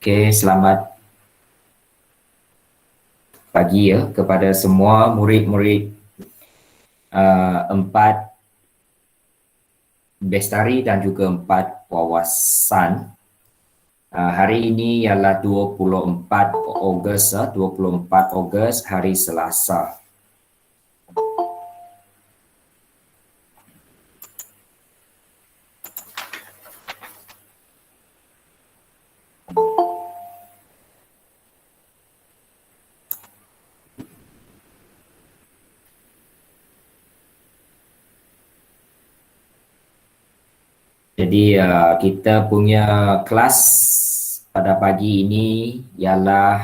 Okey, selamat pagi ya kepada semua murid-murid 4 Bestari dan juga 4 Wawasan. Hari ini ialah 24 Ogos, 24 Ogos hari Selasa. Jadi kita punya kelas pada pagi ini ialah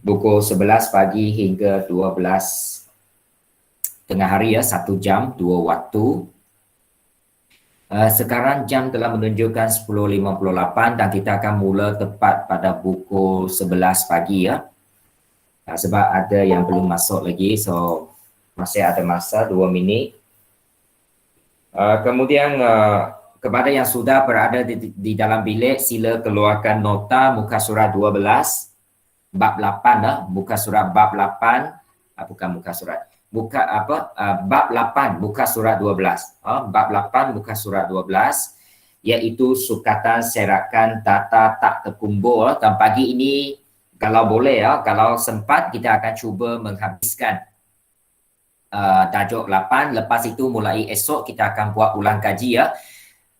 pukul 11 pagi hingga 12 tengah hari ya, 1 jam 2 waktu. Sekarang jam telah menunjukkan 10.58 dan kita akan mula tepat pada pukul 11 pagi ya. Sebab ada yang belum masuk lagi, so masih ada masa 2 minit. Kemudian kepada yang sudah berada di dalam bilik, sila keluarkan nota muka surat 12 bab 8 muka surat bab 8 bukan muka surat bab 8 muka surat 12 bab 8 muka surat 12 iaitu sukatan serakan tata tak terkumpul. Dan pagi ini kalau boleh kalau sempat kita akan cuba menghabiskan tajuk 8. Lepas itu mulai esok kita akan buat ulang kaji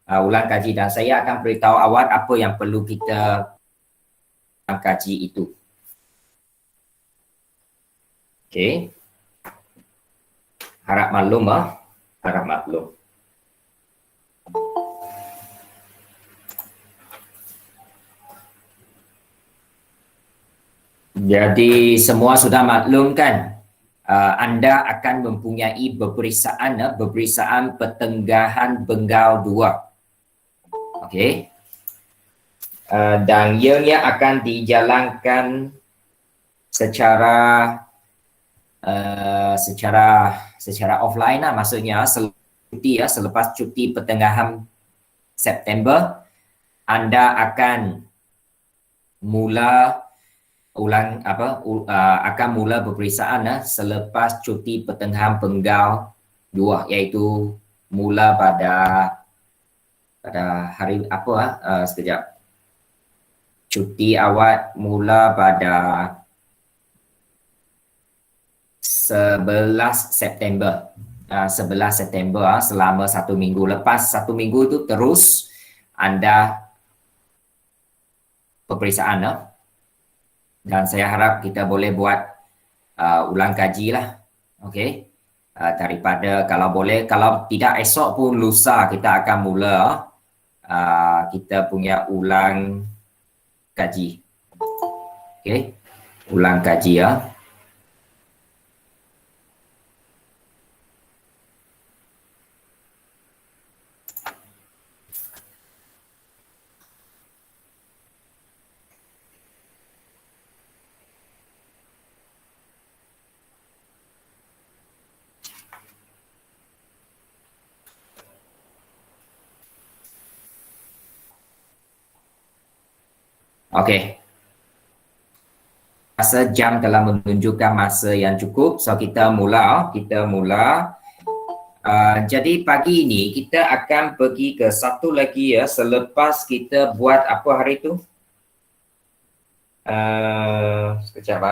ulang kaji, dan saya akan beritahu awal apa yang perlu kita kaji itu. Okey. Harap maklum harap maklum. Jadi semua sudah maklum kan? Anda akan mempunyai peperiksaan pertenggahan Bengal 2. Okey. Dan ianya akan dijalankan secara offline maksudnya selepas cuti pertengahan September anda akan mula peperiksaan selepas cuti pertengahan Bengal 2, iaitu mula pada hari sekejap. Cuti awal mula pada 11 September. 11 September selama 1 minggu. Lepas 1 minggu itu terus anda peperiksaan dan saya harap kita boleh buat ulang kaji lah. Okey. Daripada kalau boleh, kalau tidak esok pun lusa kita akan mula kita punya ulang kaji. Okey. Ulang kaji Okey. Masa jam telah menunjukkan masa yang cukup, so kita mula. Jadi pagi ini kita akan pergi ke satu lagi selepas kita buat apa hari itu? Sekejap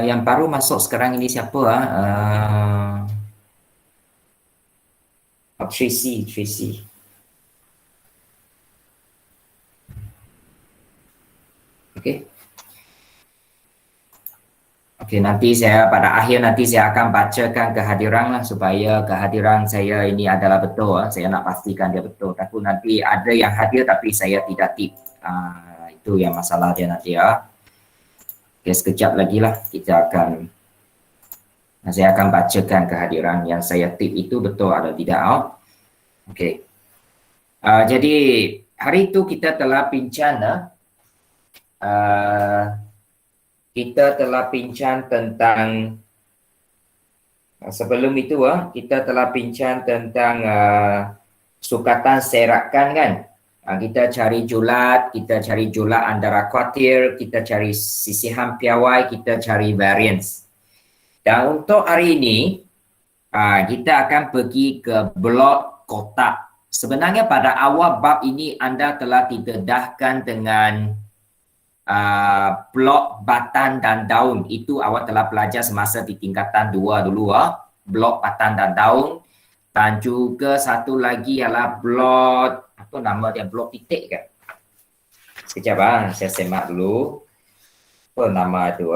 yang baru masuk sekarang ini siapa Tracy. Okey, nanti saya pada akhir saya akan bacakan kehadiran supaya kehadiran saya ini adalah betul. Saya nak pastikan dia betul. Takut nanti ada yang hadir tapi saya tidak tip. Itu yang masalah dia nanti Okey, sekejap lagi saya akan bacakan kehadiran yang saya tip itu betul atau tidak. Okey. Jadi hari itu kita telah bincang tentang Sebelum itu kita telah bincang tentang sukatan serakan kan. Kita cari julat, kita cari julat antara kuartil, kita cari sisihan piawai, kita cari variance. Dan untuk hari ini kita akan pergi ke blok kotak. Sebenarnya pada awal bab ini anda telah didedahkan dengan blok batang dan daun. Itu awak telah belajar semasa di tingkatan 2 dulu blok batang dan daun. Dan juga satu lagi ialah blok, apa nama dia, blok titik kan? Sekejap saya semak dulu. Apa nama itu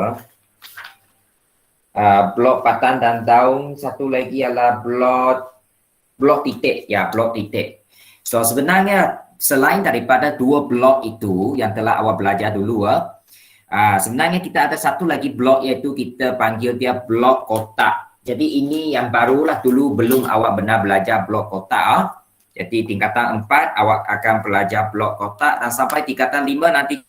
blok batang dan daun, satu lagi ialah blok titik. Ya, blok titik. So sebenarnya selain daripada dua blok itu yang telah awak belajar dulu sebenarnya kita ada satu lagi blok, iaitu kita panggil dia blok kotak. Jadi ini yang barulah, dulu belum awak benar belajar blok kotak. Jadi tingkatan 4 awak akan belajar blok kotak dan sampai tingkatan 5 nanti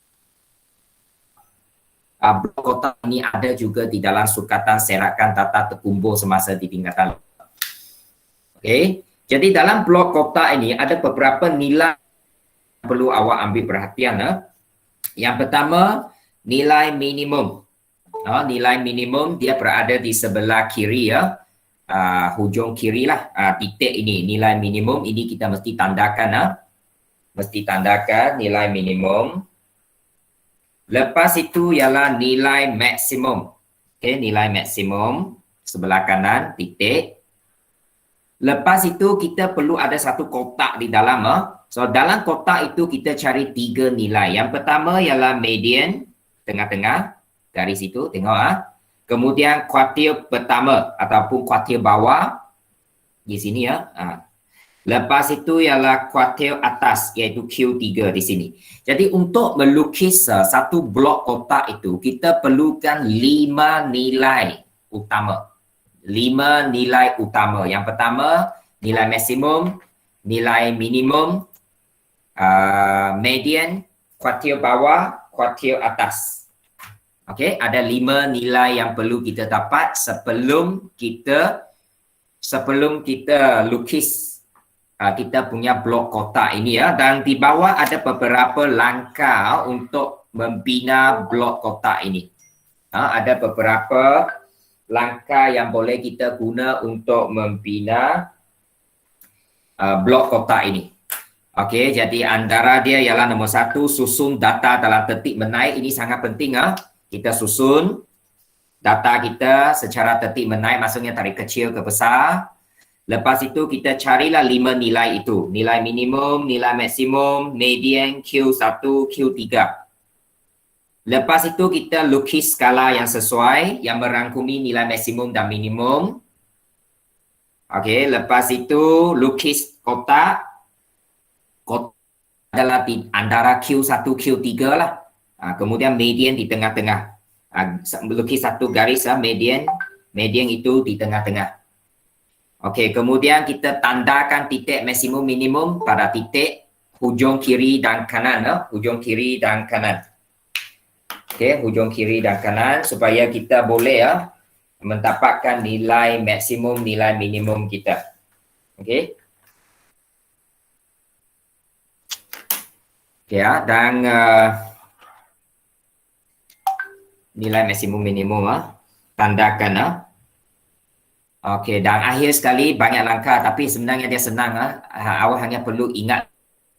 blok kotak ini ada juga di dalam sukatan serakan tata terkumpul semasa di tingkatan 5. Okey. Jadi dalam blok kotak ini ada beberapa nilai yang perlu awak ambil perhatian. Yang pertama, nilai minimum. Nilai minimum dia berada di sebelah kiri hujung kiri lah, titik ini nilai minimum ini kita mesti tandakan mesti tandakan nilai minimum. Lepas itu ialah nilai maksimum. Okey, nilai maksimum sebelah kanan titik. Lepas itu kita perlu ada satu kotak di dalam so dalam kotak itu kita cari 3 nilai. Yang pertama ialah median, tengah-tengah garis itu, tengok kemudian kuartil pertama ataupun kuartil bawah di sini Lepas itu ialah kuartil atas, iaitu Q3 di sini. Jadi untuk melukis satu blok kotak itu kita perlukan 5 nilai utama. 5 nilai utama. Yang pertama nilai maksimum, nilai minimum, median, kuartil bawah, kuartil atas. Okey, ada 5 nilai yang perlu kita dapat sebelum kita lukis kita punya blok kotak ini dan di bawah ada beberapa langkah untuk membina blok kotak ini. Ada beberapa langkah yang boleh kita guna untuk membina blok kotak ini. Okey, jadi antara dia ialah nombor 1, susun data dalam tertib menaik. Ini sangat penting kita susun data kita secara tertib menaik, maksudnya dari kecil ke besar. Lepas itu kita carilah 5 nilai itu. Nilai minimum, nilai maksimum, median, Q1, Q3. Lepas itu kita lukis skala yang sesuai yang merangkumi nilai maksimum dan minimum. Okey, lepas itu lukis kotak. Kotak adalah di antara Q1, Q3 lah. Kemudian median di tengah-tengah. Lukis satu garis median itu di tengah-tengah. Okey, kemudian kita tandakan titik maksimum minimum pada titik hujung kiri dan kanan. Hujung kiri dan kanan. Okey, hujung kiri dan kanan supaya kita boleh mendapatkan nilai maksimum, nilai minimum kita. Okey. Okey dan nilai maksimum minimum tandakan okey, dan akhir sekali banyak langkah tapi sebenarnya dia senang awak hanya perlu ingat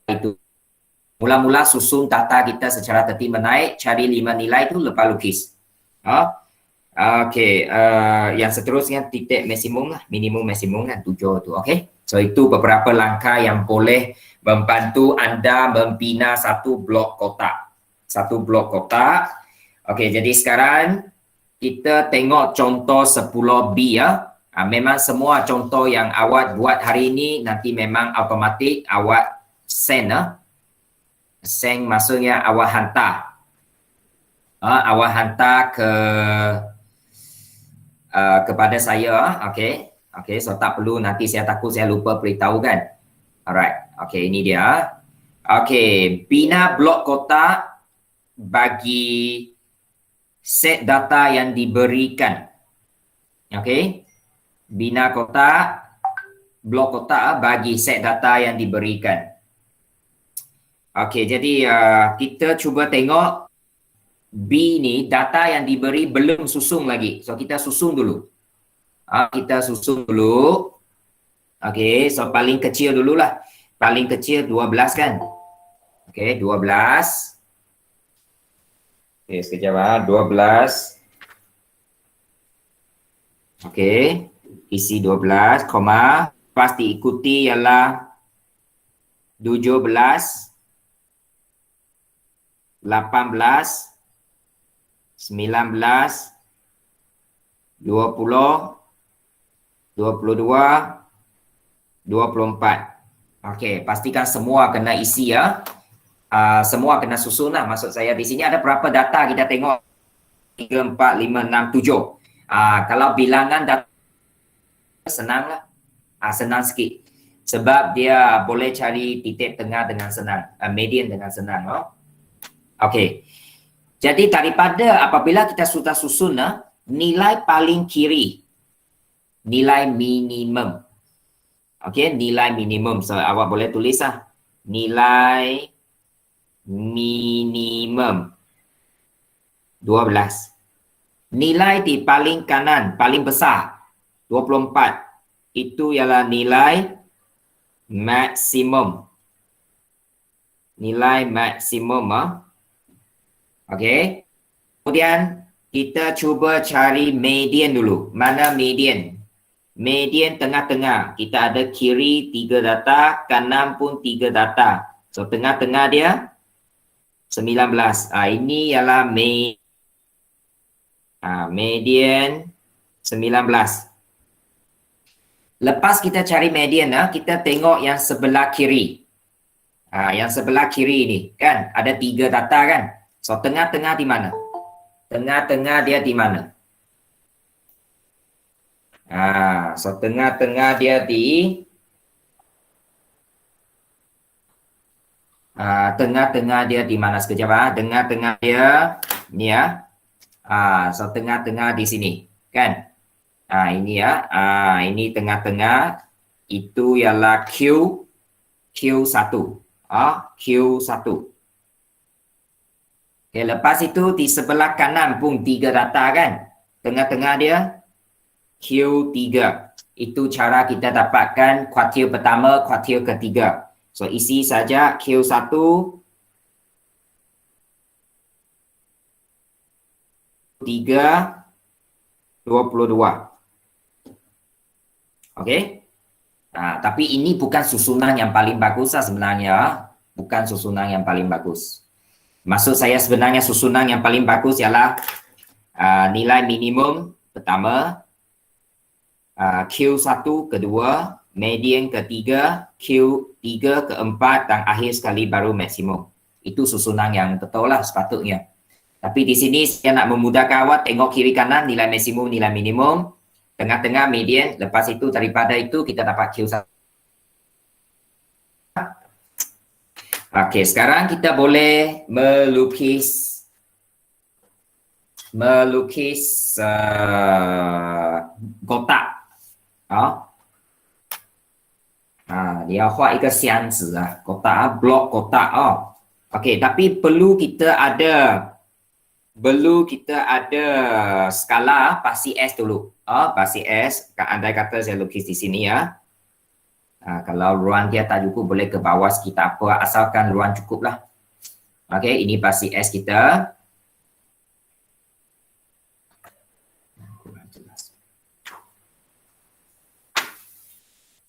itu. Mula-mula susun data kita secara tertib menaik, cari 5 nilai itu, lepas lukis. Okey, yang seterusnya titik maksimum minimum maksimum 7 tu. Okey. So itu beberapa langkah yang boleh membantu anda membina satu blok kotak. Satu blok kotak. Okey, jadi sekarang kita tengok contoh 10B memang semua contoh yang awak buat hari ini nanti memang automatik awak send send maksudnya awak hantar. Awak hantar kepada saya. Okey. Okey, so tak perlu nanti saya takut saya lupa beritahu kan. Alright. Okey, ini dia. Okey, bina blok kotak bagi set data yang diberikan. Okey. bina kotak, blok kotak bagi set data yang diberikan. Okey, jadi kita cuba tengok B ni data yang diberi belum susung lagi. So kita susun dulu. Kita susun dulu. Okey, so paling kecil dululah. Paling kecil 12 kan? Okey, 12. Okey, sekejap 12. Okey, isi 12, koma. Lepas diikuti ialah 17, 18, 19, 20, 22, 24. Okey, pastikan semua kena isi ya. Semua kena susun lah. Maksud saya di sini ada berapa data kita tengok. 3, 4, 5, 6, 7. Kalau bilangan data senang lah. Senang sikit. Sebab dia boleh cari titik tengah dengan senang. Median dengan senang. Okey. Jadi daripada apabila kita sudah susun nilai paling kiri. Nilai minimum. Okey, nilai minimum. So awak boleh tulis nilai minimum 12. Nilai di paling kanan, paling besar 24. Itu ialah nilai maksimum. Nilai maksimum. Okey. Kemudian kita cuba cari median dulu. Mana median? Median tengah-tengah. Kita ada kiri 3 data, kanan pun 3 data. So tengah-tengah dia 19. Ini ialah median 19. Lepas kita cari median, kita tengok yang sebelah kiri. Yang sebelah kiri ni kan ada 3 data kan. So tengah-tengah di mana? Tengah-tengah dia di mana? So tengah-tengah dia di tengah-tengah dia di mana sekejap tengah-tengah dia ni so tengah-tengah di sini kan. Ini ini tengah-tengah itu ialah Q1. Q1. Okay, lepas itu di sebelah kanan pun 3 data kan. Tengah-tengah dia Q3. Itu cara kita dapatkan kuartil pertama, kuartil ketiga. So isi saja Q1 3 22. Okey. Tapi ini bukan susunan yang paling bagus sebenarnya. Bukan susunan yang paling bagus. Maksud saya sebenarnya susunan yang paling bagus ialah nilai minimum pertama, Q1 kedua, median ketiga, Q3 keempat dan akhir sekali baru maksimum. Itu susunan yang betul lah sepatutnya. Tapi di sini saya nak memudahkan awak tengok kiri kanan nilai maksimum, nilai minimum, tengah-tengah median, lepas itu daripada itu kita dapat Q1. Okey, sekarang kita boleh melukis kotak. 你要画一个箱子kotak blok kotak Okey, tapi perlu kita ada skala pasti S dulu. Pasti S. Andai kata saya lukis di sini ya. Kalau ruang dia tak cukup boleh ke bawah sekitar apa asalkan ruang cukup lah. Okey, ini pasti S kita.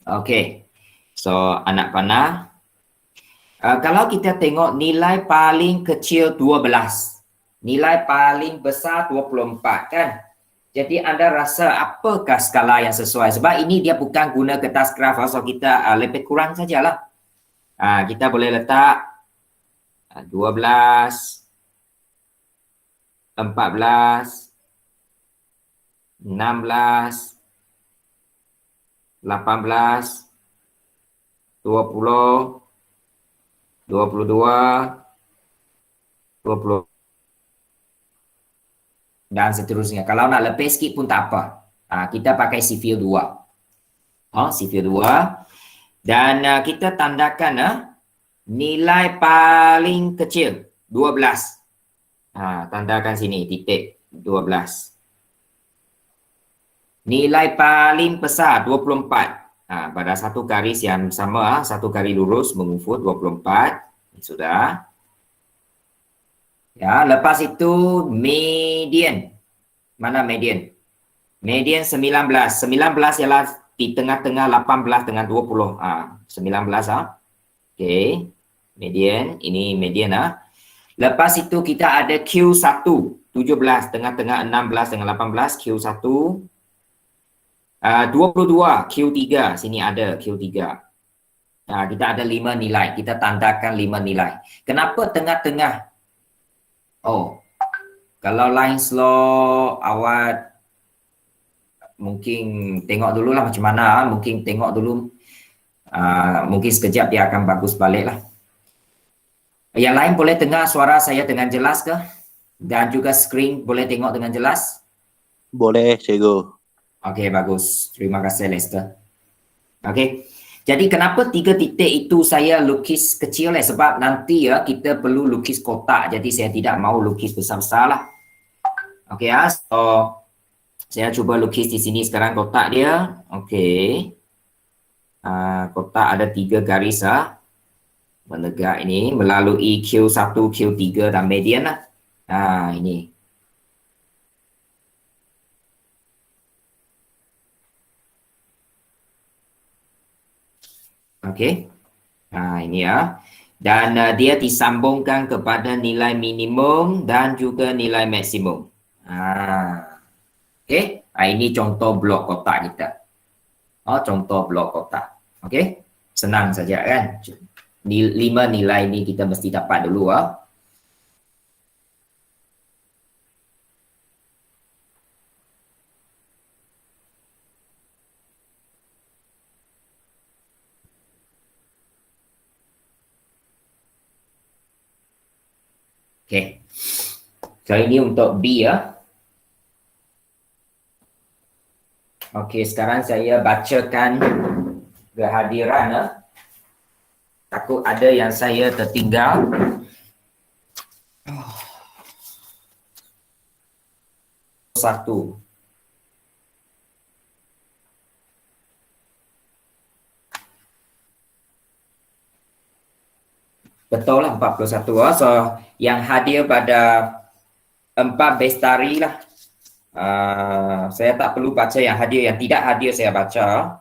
Okey. So anak panah. Kalau kita tengok nilai paling kecil 12. Nilai paling besar 24 kan. Jadi anda rasa apakah skala yang sesuai? Sebab ini dia bukan guna kertas graf. So kita lebih kurang sajalah. Kita boleh letak 12, 14, 16, 18, 20, 22, 20 dan seterusnya. Kalau nak lebih sikit pun tak apa. Kita pakai sifil 2. Sifil 2. Dan kita tandakan nilai paling kecil 12. Tandakan sini titik 12. Nilai paling besar 24. Pada satu garis yang sama, satu garis lurus mengufut 24. Sudah. Ya, lepas itu median. Mana median? Median 19. 19 ialah di tengah-tengah 18 dengan 20. 19 Okey. Median, ini median Lepas itu kita ada Q1 17 tengah-tengah 16 dengan 18 Q1. 22 Q3, sini ada Q3. Kita ada 5 nilai, kita tandakan 5 nilai. Kenapa tengah-tengah? Kalau line slow awak mungkin tengok dululah macam mana, mungkin tengok dulu. Mungkin sekejap dia akan bagus balik lah. Yang lain boleh dengar suara saya dengan jelas ke? Dan juga screen boleh tengok dengan jelas? Boleh, cikgu. Okey, bagus. Terima kasih, Lester. Okey. Jadi kenapa 3 titik itu saya lukis kecil sebab nanti kita perlu lukis kotak. Jadi saya tidak mau lukis besar-besar lah. Okey so saya cuba lukis di sini sekarang kotak dia. Okey. Kotak ada 3 garis menegak ini melalui Q1, Q3 dan median lah. Ini. Okey. Ini dan dia disambungkan kepada nilai minimum dan juga nilai maksimum. Okey. Ini contoh blok kotak kita. Contoh blok kotak. Okey. Senang saja kan? 5 nilai ni kita mesti dapat dulu Okey. So ini untuk B Okey, sekarang saya bacakan kehadiran takut ada yang saya tertinggal. Satu. Betul lah 41. So yang hadir pada 4 bestari lah. Saya tak perlu baca yang hadir, yang tidak hadir saya baca.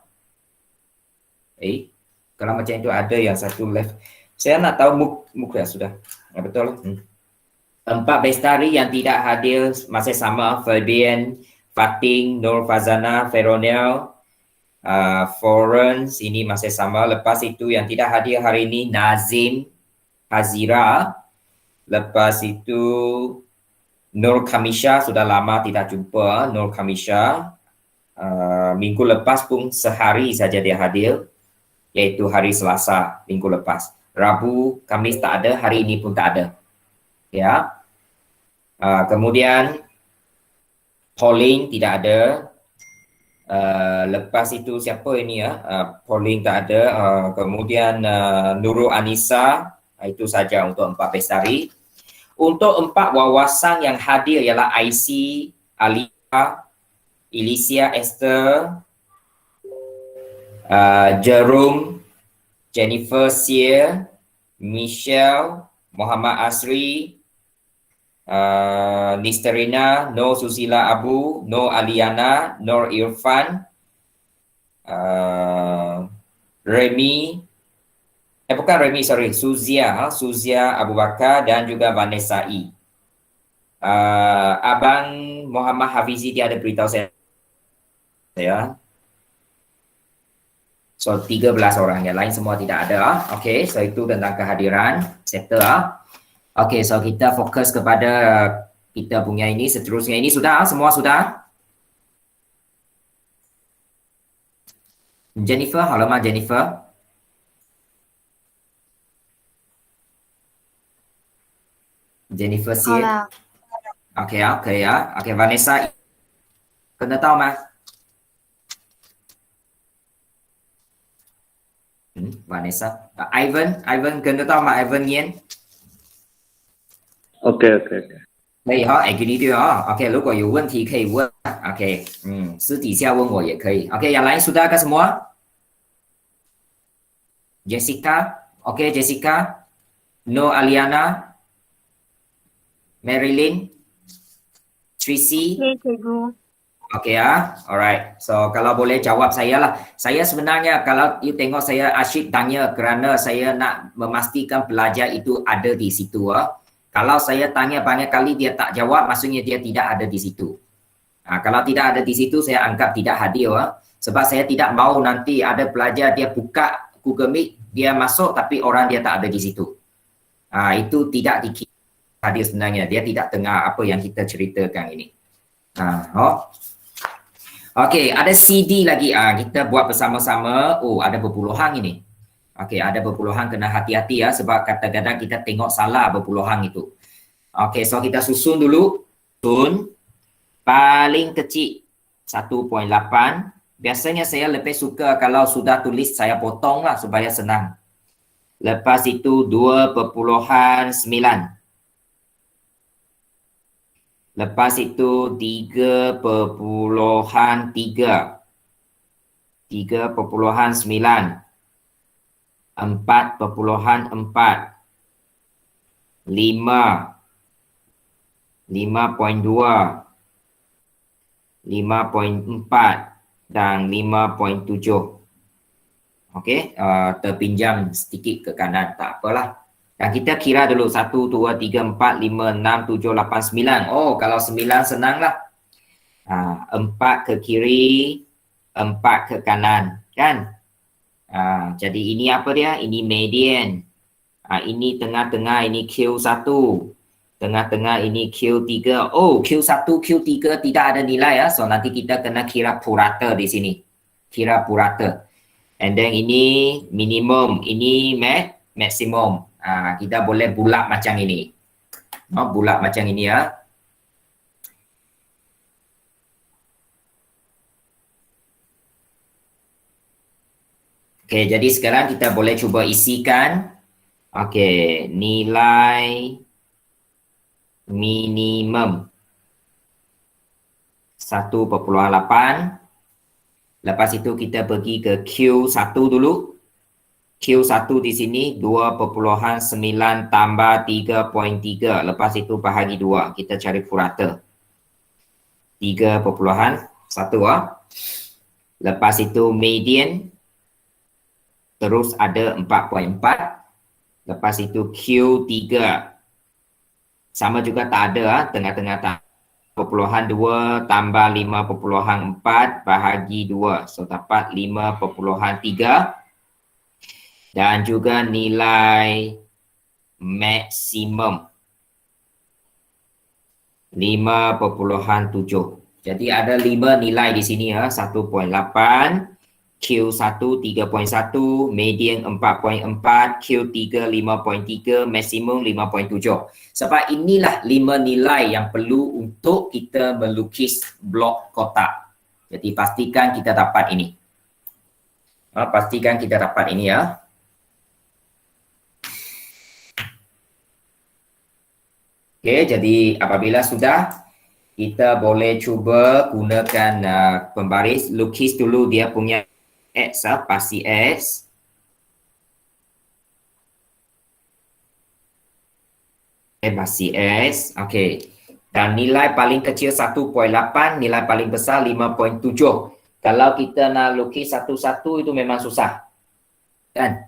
Kalau macam itu ada yang satu left. Saya nak tahu muka sudah. Betul. 4 bestari yang tidak hadir masih sama. Fabian, Fating, Nur Fazana, Feronel, Florence, ini masih sama. Lepas itu yang tidak hadir hari ini Nazim, Hazira. Lepas itu Nur Khamisha, sudah lama tidak jumpa Nur Khamisha. Minggu lepas pun sehari saja dia hadir, iaitu hari Selasa minggu lepas. Rabu, Khamis tak ada, hari ini pun tak ada. Ya. Kemudian Pauline tidak ada. Lepas itu siapa ini Pauline tak ada. Kemudian Nurul Anissa, itu saja untuk 4 bestari. Untuk 4 wawasan yang hadir ialah IC, Alia, Elysia Esther, Jerome, Jennifer Sear, Michelle, Muhammad Asri, Nisterina, Nur Susila Abu, Nur Aliana, Nur Irfan, Remy, bukan Remy, sorry, Suzia Abu Bakar dan juga Vanessa E. Abang Muhammad Hafizi dia ada beritahu saya. So 13 orang, yang lain semua tidak ada. Okey, so itu tentang kehadiran. Settle Okey, so kita fokus kepada kita punya ini. Seterusnya ini sudah, semua sudah. Jennifer, halaman Jennifer. Jennifer Sear. Okey, Vanessa. Kena tahu mas? Vanessa. Ivan 跟得到吗 ？Ivan Yan？OK，可以哈，agree 对哦。OK，如果有问题可以问。OK，私底下问我也可以。OK， yang lain sudah ke semua? Jessica, OK Jessica, No Aliana, Marilyn, Tracy. Okey, cikgu. Okay alright. So kalau boleh jawab saya lah. Saya sebenarnya kalau you tengok saya asyik tanya kerana saya nak memastikan pelajar itu ada di situ. Kalau saya tanya banyak kali dia tak jawab, maksudnya dia tidak ada di situ. Kalau tidak ada di situ, saya anggap tidak hadir. Sebab saya tidak mahu nanti ada pelajar dia buka Google Meet, dia masuk tapi orang dia tak ada di situ. Itu tidak dikira hadir sebenarnya. Dia tidak dengar apa yang kita ceritakan ini. Okey, ada CD lagi. Kita buat bersama-sama. Oh, ada berpuluhan ini. Okey, ada berpuluhan, kena hati-hati ya sebab kadang-kadang kita tengok salah berpuluhan itu. Okey, so kita susun dulu. Susun paling kecil 1.8. Biasanya saya lebih suka kalau sudah tulis saya potong lah supaya senang. Lepas itu 2.9. Lepas itu 3.3. 3.9. 4.4. 5. 5.2. 5.4 dan 5.7. Okey, terpinjam sedikit ke kanan, tak apalah. Dan kita kira dulu 1, 2, 3, 4, 5, 6, 7, 8, 9. Oh, kalau 9 senanglah. 4 ke kiri, 4 ke kanan, kan? Jadi ini apa dia? Ini median. Ini tengah-tengah, ini Q1. Tengah-tengah ini Q3. Oh, Q1, Q3 tidak ada nilai ya. So nanti kita kena kira purata di sini. Kira purata. And then ini minimum, ini maximum. Kita boleh bulat macam ini. Bulat macam ini ya. Okey, jadi sekarang kita boleh cuba isikan. Okey, nilai minimum 1.8. Lepas itu kita pergi ke Q1 dulu. Q1 di sini 2.9 tambah 3.3. Lepas itu bahagi 2. Kita cari purata. 3.1. Lepas itu median. Terus ada 4.4. Lepas itu Q3. Sama juga tak ada, tengah-tengah tak. 5.2 tambah 5.4 bahagi 2. So dapat 5.3. Dan juga nilai maksimum 5.7. Jadi ada 5 nilai di sini ya. 1.8. Q1 3.1, median 4.4, Q3 5.3, maksimum 5.7. Sebab inilah 5 nilai yang perlu untuk kita melukis blok kotak. Jadi pastikan kita dapat ini. Pastikan kita dapat ini ya. Okey, jadi apabila sudah, kita boleh cuba gunakan pembaris. Lukis dulu dia punya X, pasti X. Pasti X. Okey. Dan nilai paling kecil 1.8, nilai paling besar 5.7. Kalau kita nak lukis satu-satu itu memang susah. Kan?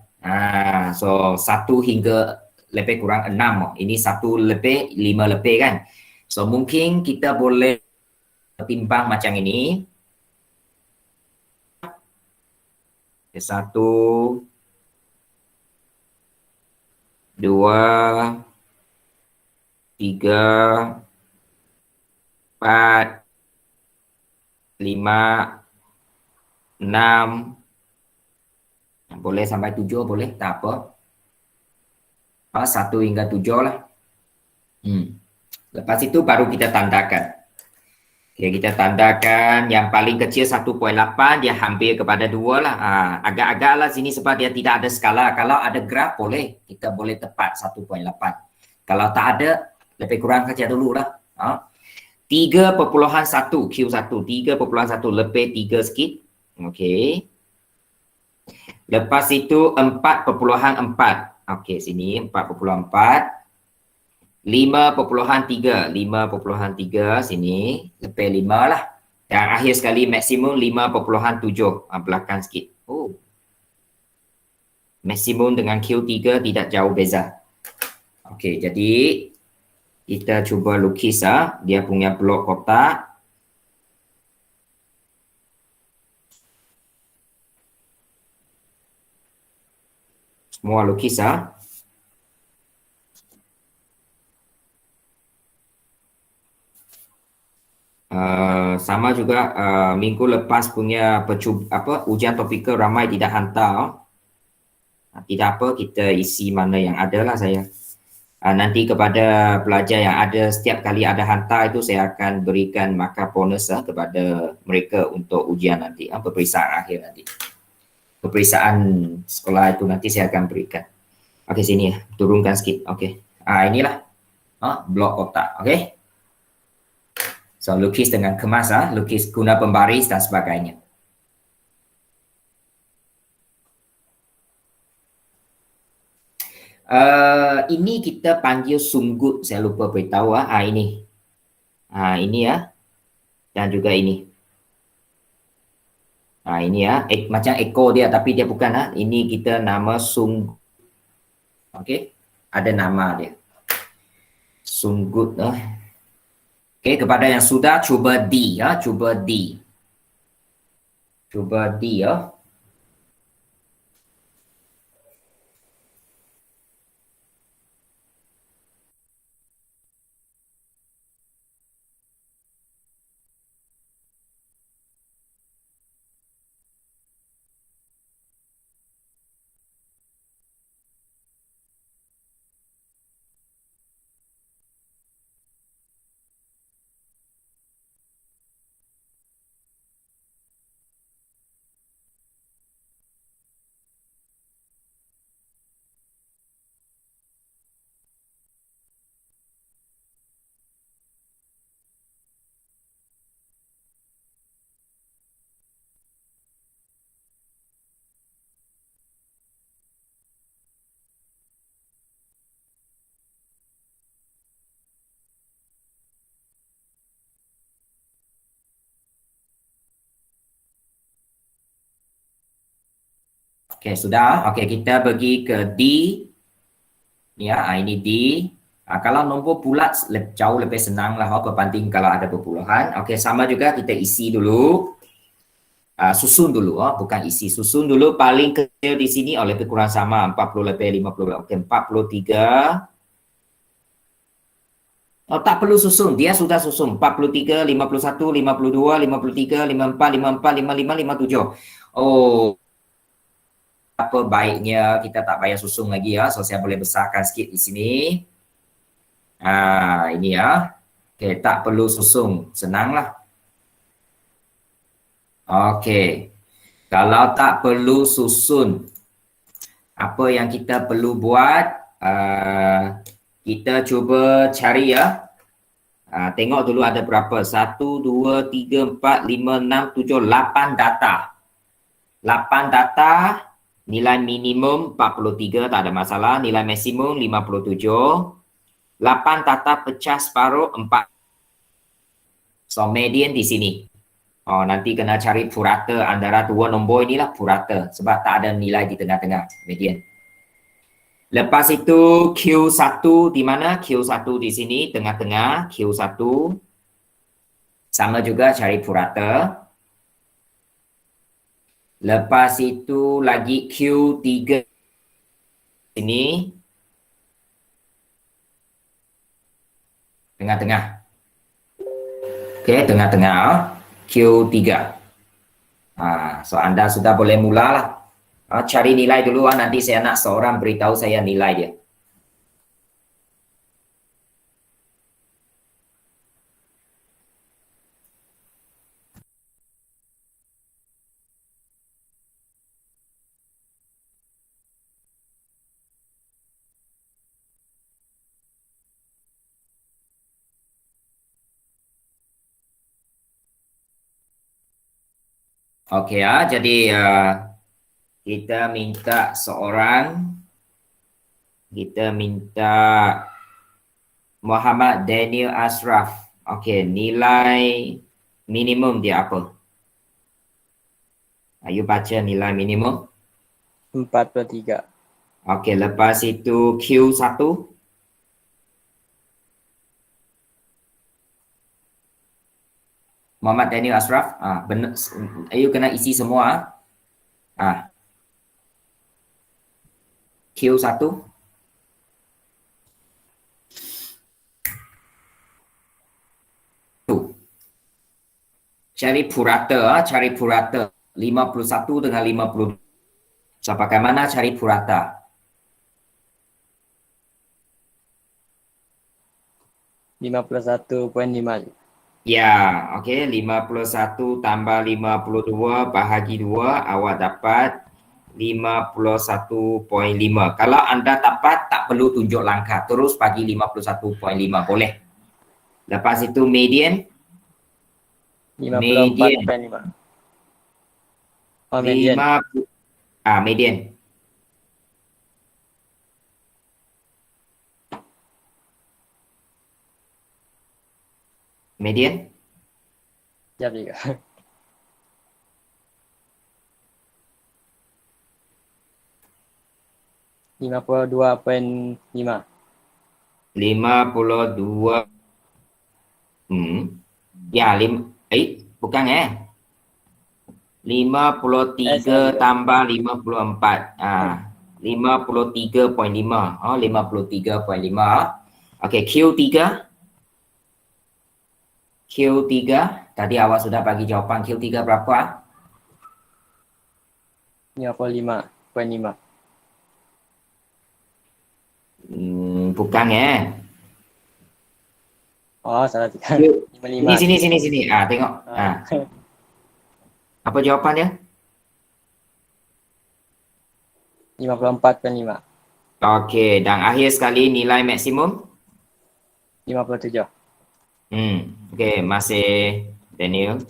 So 1 hingga lebih kurang 6. Ini 1 lebih, 5 lebih kan? So mungkin kita boleh timbang macam ini. 1, 2, 3, 4, 5, 6. Boleh sampai 7 boleh, tak apa. 1 hingga 7 lah. Lepas itu baru kita tandakan. Okay, kita tandakan yang paling kecil 1.8, dia hampir kepada 2 lah. Agak-agak lah sini sebab dia tidak ada skala. Kalau ada graf boleh, kita boleh tepat 1.8. Kalau tak ada, lebih kurang kerja dulu lah. 3.1 Q1, 3.1 lebih 3 sikit. Okey. Lepas itu 4.4. Okey, sini 4.4. 5.3 sini lebih 5 lah. Dan akhir sekali maksimum 5.7. Belakang sikit. Maksimum dengan Q3 tidak jauh beza. Okey, jadi kita cuba lukis dia punya blok kotak. Semua lukis sama juga minggu lepas punya ujian topikal ramai tidak hantar. Tidak apa, kita isi mana yang ada lah saya. Nanti kepada pelajar yang ada setiap kali ada hantar itu saya akan berikan markah bonus kepada mereka untuk ujian nanti, peperiksaan akhir nanti. Peperiksaan sekolah itu nanti saya akan berikan. Okey, sini turunkan sikit. Okey. Inilah blok kotak. Okey. So lukis dengan kemas lukis guna pembaris dan sebagainya. Ini kita panggil sunggut, saya lupa beritahu ini. Ini dan juga ini. Ini macam ekor dia tapi dia bukan ini kita nama sunggut. Okey, ada nama dia. Sunggut Okey, kepada yang sudah cuba D cuba D. Cuba D Okey, sudah. Okey, kita pergi ke D. Ni ini D. Kalau nombor bulat jauh lebih senang lah berbanding kalau ada perpuluhan. Okey, sama juga kita isi dulu. Susun dulu bukan isi. Susun dulu paling kecil di sini lebih kurang sama 40 lebih 50. Okey, 43. Tak perlu susun, dia sudah susun 43, 51, 52, 53, 54, 54, 55, 57. Apa baiknya kita tak payah susun lagi so saya boleh besarkan sikit di sini. Ini Okey, tak perlu susun, senanglah. Okey. Kalau tak perlu susun, apa yang kita perlu buat? Kita cuba cari tengok dulu ada berapa. 1, 2, 3, 4, 5, 6, 7, 8 data. 8 data. Nilai minimum 43, tak ada masalah. Nilai maksimum 57. 8 data pecah separuh 4. So, median di sini. Nanti kena cari purata antara dua nombor inilah purata. Sebab tak ada nilai di tengah-tengah. Median. Lepas itu Q1 di mana? Q1 di sini, tengah-tengah. Q1. Sama juga cari purata. Lepas itu lagi Q3 sini. Tengah-tengah. Okey, tengah-tengah. Q3. So anda sudah boleh mulalah. Cari nilai dulu nanti saya nak seorang beritahu saya nilai dia. Okey jadi kita minta Muhammad Daniel Ashraf. Okey, nilai minimum dia apa? Ayo baca nilai minimum. 43. Okey, lepas itu Q1. Muhammad Daniel Ashraf. Benar. Ayo kena isi semua. Q1. Cari purata 51 dengan 50. So, bagaimana cari purata? 51.5. Ya, okey. 51 tambah 52 bahagi 2, awak dapat 51.5. Kalau anda dapat, tak perlu tunjuk langkah. Terus bagi 51.5. Boleh. Lepas itu median. 54.5. Oh, median. Median. Median. Sekejap juga. $52.5. 52. Ya, bukan 53 tambah 54. 53.5. 53.5. Okey, Q3 tadi awak sudah bagi jawapan. Q3 berapa? 55.5. Bukan Oh, salah tiga. 55. Sini. Tengok. Apa jawapan dia? 54.5. Okey, dan akhir sekali nilai maksimum? 57. Okey, masih Daniel.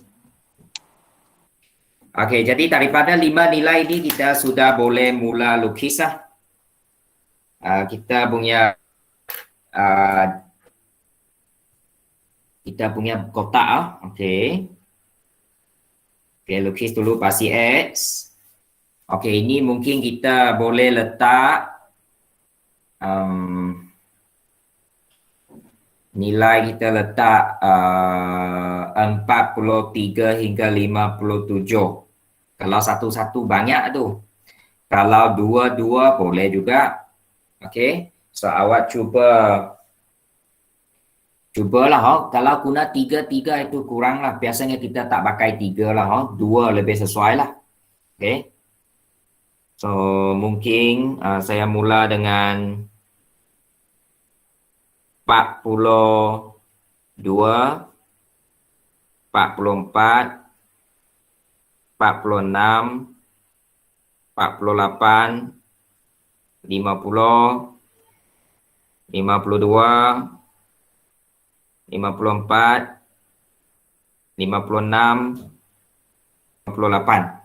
Okey, jadi daripada 5 nilai ini kita sudah boleh mula lukis lah. Kita punya kotak Okey. Okey, lukis dulu pasi X. Okey, ini mungkin kita boleh letak nilai kita letak 43 hingga 57. Kalau satu-satu banyak tu. Kalau dua-dua boleh juga. Okey. So awak cubalah kalau guna 3 itu kurang lah. Biasanya kita tak pakai 3 lah 2 lebih sesuai lah. Okey. So mungkin saya mula dengan 42, 44, 46, 48, 50, 52, 54, 56, 58.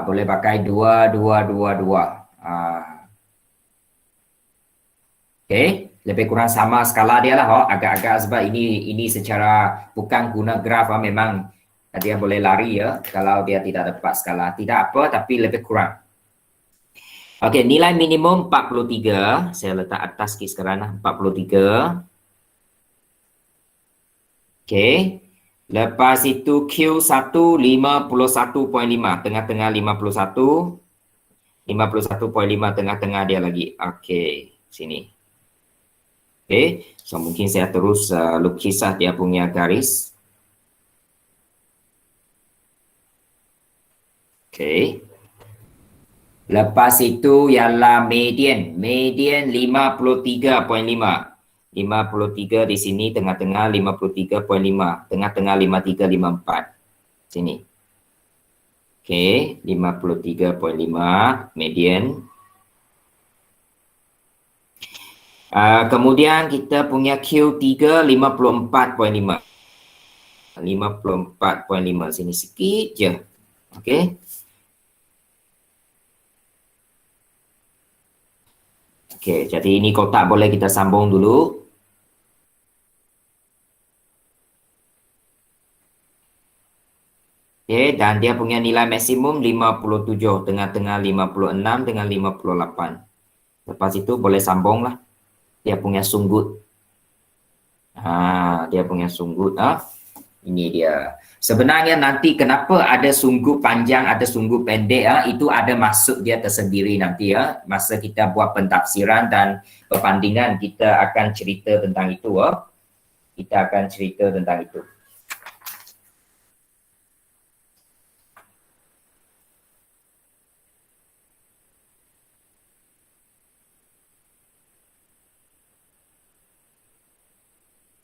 Boleh pakai 2. Okey. Lebih kurang sama skala dia lah agak-agak sebab ini secara bukan guna graf memang dia boleh lari kalau dia tidak dapat skala. Tidak apa tapi lebih kurang. Okey, nilai minimum 43. Saya letak atas sikit sekarang 43. Okey. Lepas itu Q1 51.5, tengah-tengah 51. 51.5 tengah-tengah dia lagi. Okey, sini. Okey, so mungkin saya terus lukislah dia punya garis. Okey. Lepas itu ialah median. Median 53.5. 53 di sini tengah-tengah 53.5. Tengah-tengah 53, 54. Sini. Okey, 53.5 median. Kemudian kita punya Q3 54.5. 54.5 sini sikit je. Okey. Okey, jadi ini kotak boleh kita sambung dulu. Okey, dan dia punya nilai maksimum 57, tengah-tengah 56 dengan 58. Lepas itu boleh sambung lah. Dia punya sunggut. Dia punya sunggut. Ini dia. Sebenarnya nanti kenapa ada sunggut panjang, ada sunggut pendek, itu ada maksud dia tersendiri nanti ya. Masa kita buat pentafsiran dan perbandingan, kita akan cerita tentang itu. Kita akan cerita tentang itu.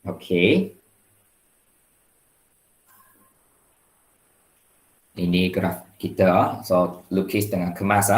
Okey. Ini graf kita. So, lukis dengan kemas.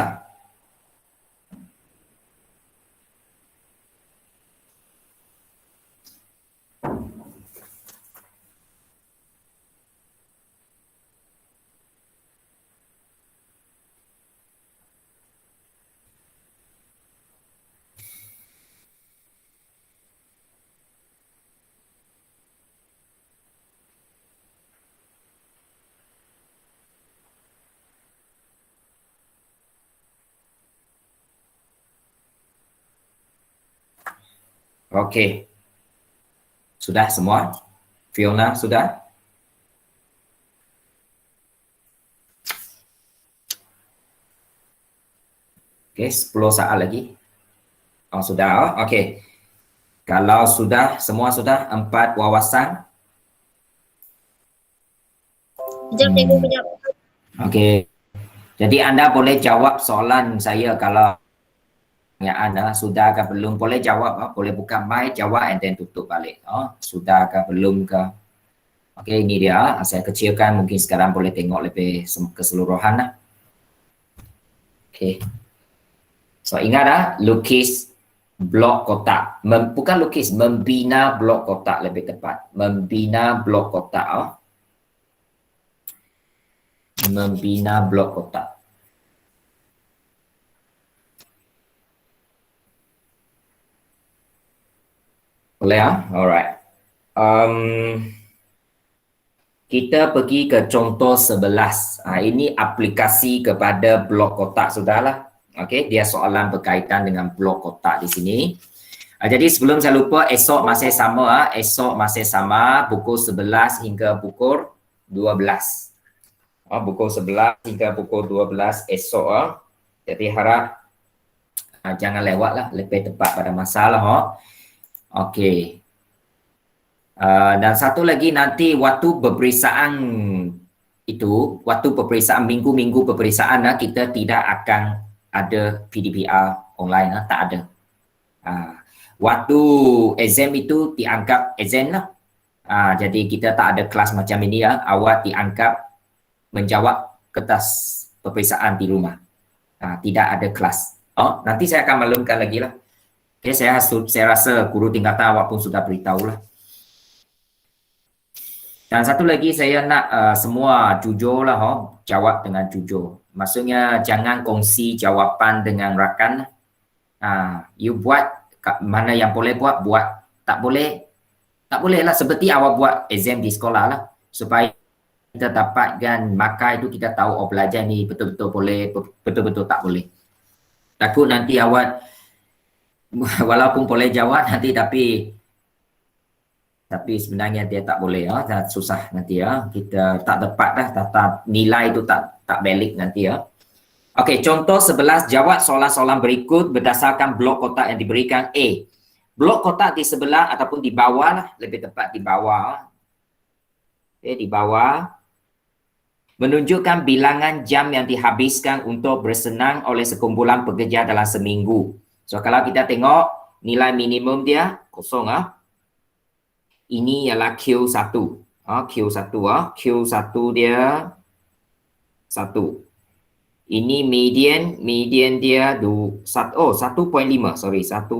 Okey. Sudah semua? Fiona sudah? Okey, 10 saat lagi. Oh, sudah. Okey. Kalau sudah, semua sudah 4 wawasan. Sekejap. Okey. Jadi anda boleh jawab soalan saya kalau pertanyaan sudah ke belum, boleh jawab, boleh buka mic, jawab and then tutup balik. Sudah ke belum ke? Okey, ini dia. Saya kecilkan, mungkin sekarang boleh tengok lebih keseluruhan lah. Okey. So ingat lukis blok kotak. Bukan lukis, membina blok kotak lebih tepat. Membina blok kotak. Membina blok kotak. Boleh Alright. Kita pergi ke contoh 11. Ini aplikasi kepada blok kotak sudahlah. Okey, dia soalan berkaitan dengan blok kotak di sini. Jadi sebelum saya lupa, esok masih sama. Esok masih sama pukul 11 hingga pukul 12. Pukul 11 hingga pukul 12 esok. Jadi harap jangan lewatlah, lebih tepat pada masalah. Okey. Dan satu lagi nanti waktu peperiksaan itu, waktu peperiksaan minggu-minggu peperiksaan kita tidak akan ada PDPR online, tak ada. Waktu exam itu dianggap exam lah. Jadi kita tak ada kelas macam ini awak dianggap menjawab kertas peperiksaan di rumah. Tidak ada kelas. Nanti saya akan maklumkan lagi lah. Okay, saya rasa guru tingkatan awak pun sudah beritahu lah. Dan satu lagi saya nak semua jujur lah, jawab dengan jujur. Maksudnya jangan kongsi jawapan dengan rakan. You buat mana yang boleh buat, tak boleh lah. Seperti awak buat exam di sekolah lah. Supaya kita dapatkan markah itu, kita tahu belajar ni betul-betul boleh, betul-betul tak boleh. Takut nanti awak walaupun boleh jawab nanti tapi sebenarnya dia tak boleh susah nanti kita tak dapat dah, nilai itu tak balik nanti Okey, contoh 11, jawab soalan-soalan berikut berdasarkan blok kotak yang diberikan. Blok kotak di sebelah ataupun di bawah lah, lebih tepat di bawah. Di bawah menunjukkan bilangan jam yang dihabiskan untuk bersenang oleh sekumpulan pekerja dalam seminggu. So kalau kita tengok nilai minimum dia kosong Ini ialah Q1. Q1 Q1 dia 1. Ini median dia 1.5, sorry 1.5.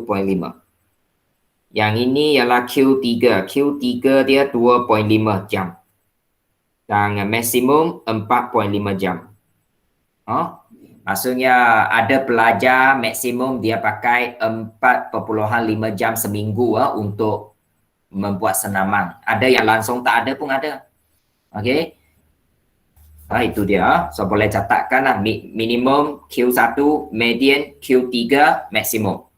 Yang ini ialah Q3. Q3 dia 2.5 jam. Dan maksimum 4.5 jam. Maksudnya ada pelajar maksimum dia pakai 4.5 jam seminggu untuk membuat senaman. Ada yang langsung tak ada pun ada. Okey. Itu dia. So boleh catatkan lah. Minimum Q1, median Q3, maksimum.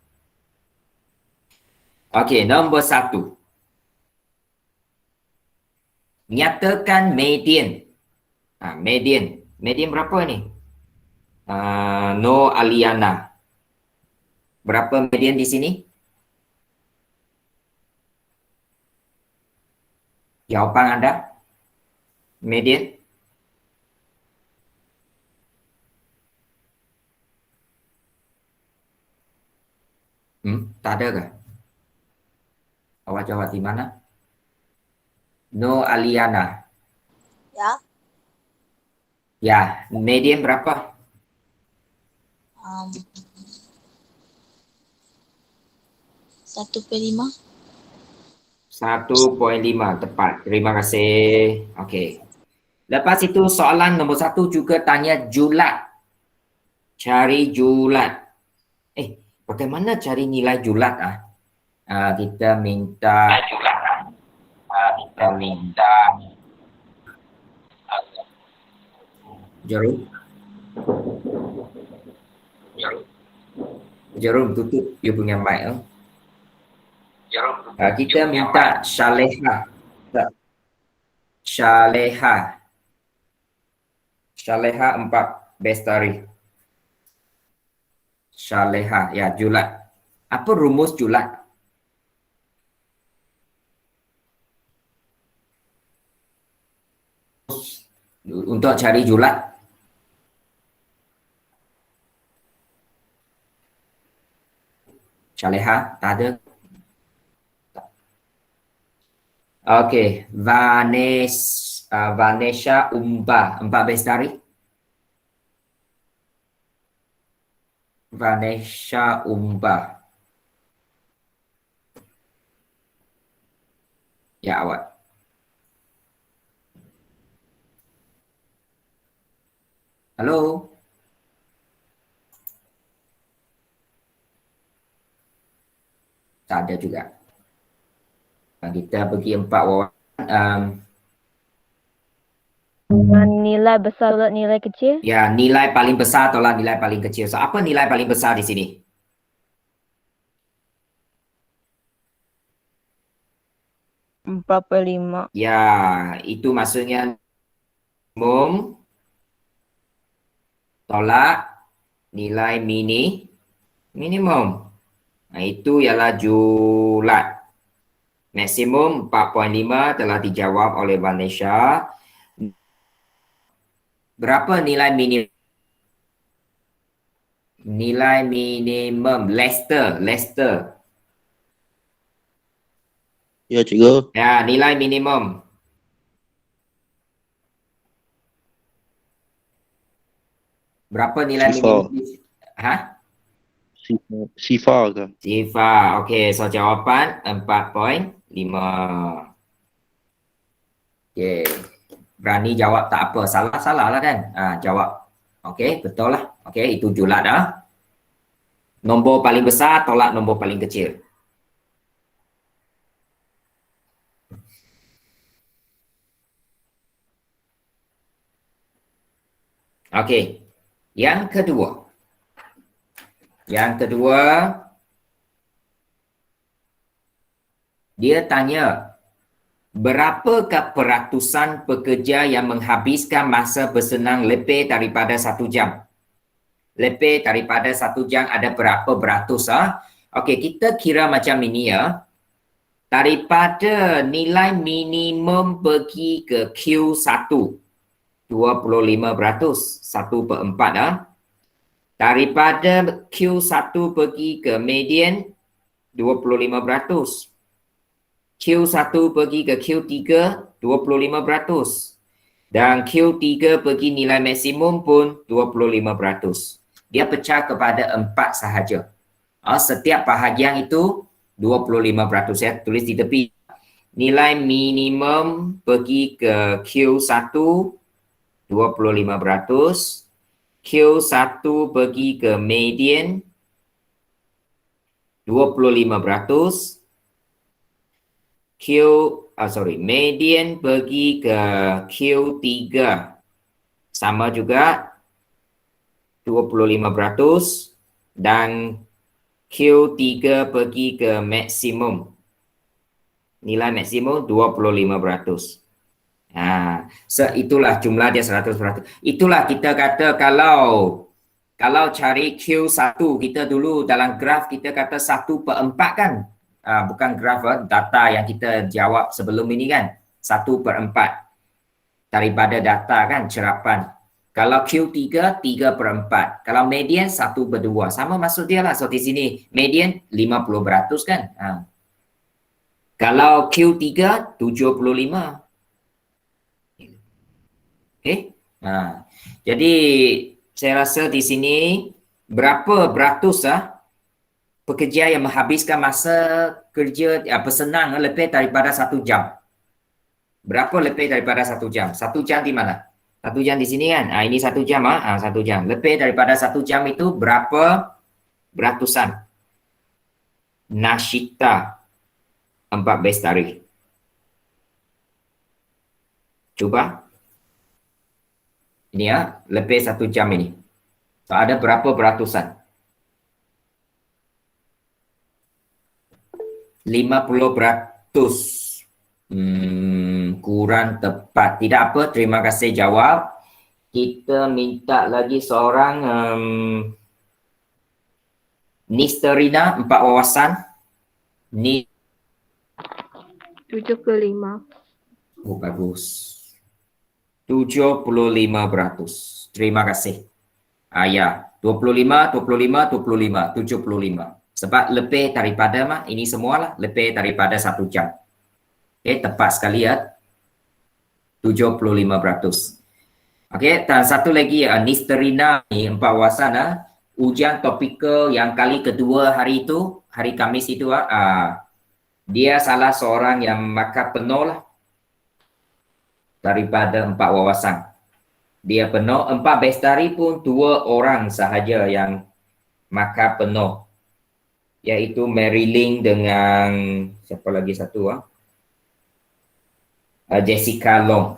Okey, nombor 1. Nyatakan median. Median. Median berapa ni? No Aliana. Berapa median di sini? Jawapan anda? Median? Tak ada ke? Awak jawab di mana? No Aliana. Ya. Ya, median berapa? 1/5. 1.5 tepat. Terima kasih. Okey. Lepas itu soalan nombor 1 juga tanya julat. Cari julat. Bagaimana cari nilai julat kita minta Jarum tutup you punya mic. Kita minta Syaleha. Syaleha 4 Bestari. Syaleha, ya, julat. Apa rumus julat? Untuk cari julat. Syaleha, tak ada. Okey, Vanessa Umba, 4 Bestari. Vanessa Umba. Ya, awak. Halo. Tak ada juga. Kita pergi 4 wawasan. Nilai besar atau nilai kecil? Ya, nilai paling besar atau nilai paling kecil. So, apa nilai paling besar di sini? Empat per 5. Ya, itu maksudnya minimum tolak nilai minimum. Itu ialah julat. Maksimum 4.5 telah dijawab oleh Vanessa. Berapa nilai minimum? Nilai minimum Lester. Ya, cikgu. Ya, nilai minimum. Berapa nilai Sifar. minimum? Sifar ke? Sifar. Okey, so jawapan 4.5. Okey. Berani jawab tak apa. Salah lah kan? Jawab. Okey, betul lah. Okey, itu julat dah. Nombor paling besar tolak nombor paling kecil. Okey. Yang kedua, dia tanya, berapakah peratusan pekerja yang menghabiskan masa bersenang lebih daripada 1 jam? Lebih daripada 1 jam ada berapa beratus? Okey, kita kira macam ini ya. Daripada nilai minimum pergi ke Q1, 25%, 1/4 Daripada Q1 pergi ke median, 25%. Q1 pergi ke Q3, 25%. Dan Q3 pergi nilai maksimum pun 25%. Dia pecah kepada 4 sahaja. Setiap bahagian itu 25%. Saya tulis di tepi. nilai minimum pergi ke Q1 25%, Q1 pergi ke median 25%, median pergi ke Q3 sama juga 25% dan Q3 pergi ke maksimum. Nilai maksimum 25%. Itulah jumlah dia 100%. Itulah kita kata kalau cari Q1 kita dulu dalam graf kita kata 1/4 kan. Bukan graf, data yang kita jawab sebelum ini kan. 1/4 daripada data kan cerapan. Kalau Q3 3/4. Kalau median 1/2. Sama maksud dia lah. So di sini median 50% kan. Kalau Q3 75. Okay. Jadi saya rasa di sini berapa beratus pekerja yang menghabiskan masa kerja bersenang lebih daripada 1 jam. Berapa lebih daripada 1 jam? 1 jam di mana? 1 jam di sini kan? Ini 1 jam 1 jam. Lebih daripada 1 jam itu berapa beratusan? Nashita 4 Bestari. Coba. Ini lebih 1 jam ini. So, ada berapa beratusan? 50%. Kurang tepat. Tidak apa, terima kasih jawab. Kita minta lagi seorang Nisterina 4 wawasan. 75. Oh, bagus. 75%. Terima kasih. Ya, 25, 75. Sebab lebih daripada ini semualah lebih daripada 1 jam. Okey, tepat sekali 75%. Okey, dan satu lagi Nisterina ni 4 wawasan ujian topikal yang kali kedua hari itu, hari Khamis itu dia salah seorang yang markah penuh lah daripada 4 wawasan. Dia penuh 4 Bestari pun 2 orang sahaja yang markah penuh. Iaitu Marilyn dengan siapa lagi satu Jessica Long.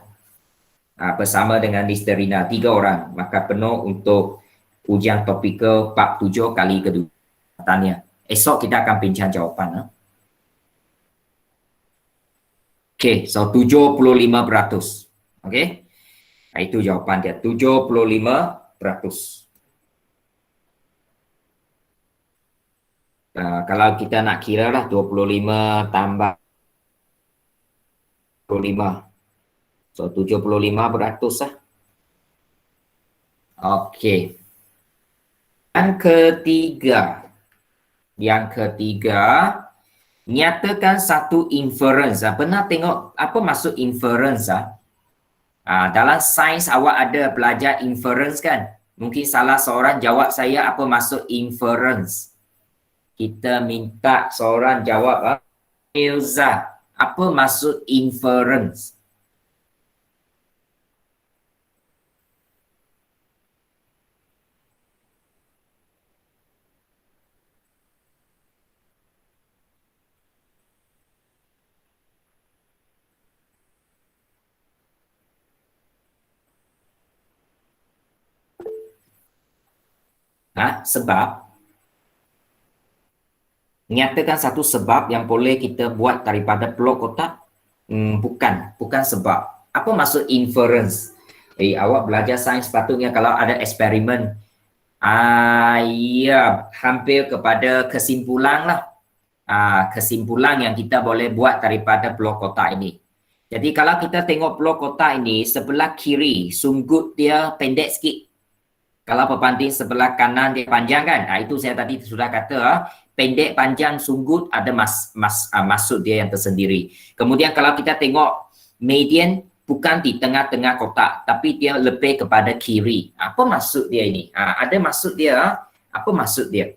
Bersama dengan Listerina 3 orang markah penuh untuk ujian topikal bab 7 kali kedua. Tanya. Esok kita akan bincang jawapan. Okey, so 75%. Okey. Itu jawapan dia, 75%. Kalau kita nak kira lah 25 tambah 25. So 75% lah. Okey. Yang ketiga, nyatakan satu inference. Pernah tengok apa maksud inference? Dalam sains awak ada belajar inference kan? Mungkin salah seorang jawab saya apa maksud inference. Kita minta seorang jawab. Ilza, apa maksud inference? Sebab. Nyatakan satu sebab yang boleh kita buat daripada blok kotak. Bukan sebab. Apa maksud inference? Awak belajar sains sepatutnya kalau ada eksperimen. Ya, hampir kepada kesimpulan lah. Kesimpulan yang kita boleh buat daripada blok kotak ini. Jadi kalau kita tengok blok kotak ini, sebelah kiri sunggut dia pendek sikit. Kalau berbanding sebelah kanan dia panjang kan? Itu saya tadi sudah kata, pendek panjang sunggut ada maksud dia yang tersendiri. Kemudian kalau kita tengok median bukan di tengah-tengah kotak, tapi dia lebih kepada kiri. Apa maksud dia ini? Ada maksud dia. Apa maksud dia?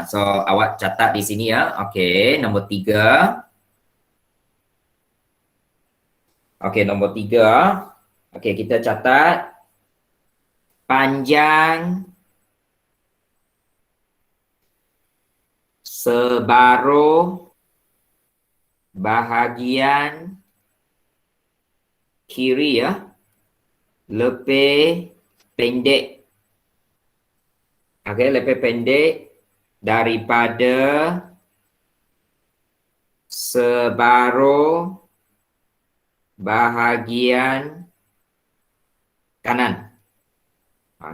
So awak catat di sini Okey, nombor 3. Okey, nombor 3. Okey, kita catat panjang separuh bahagian kiri ya lebih pendek. Okey, lebih pendek daripada separuh bahagian kanan.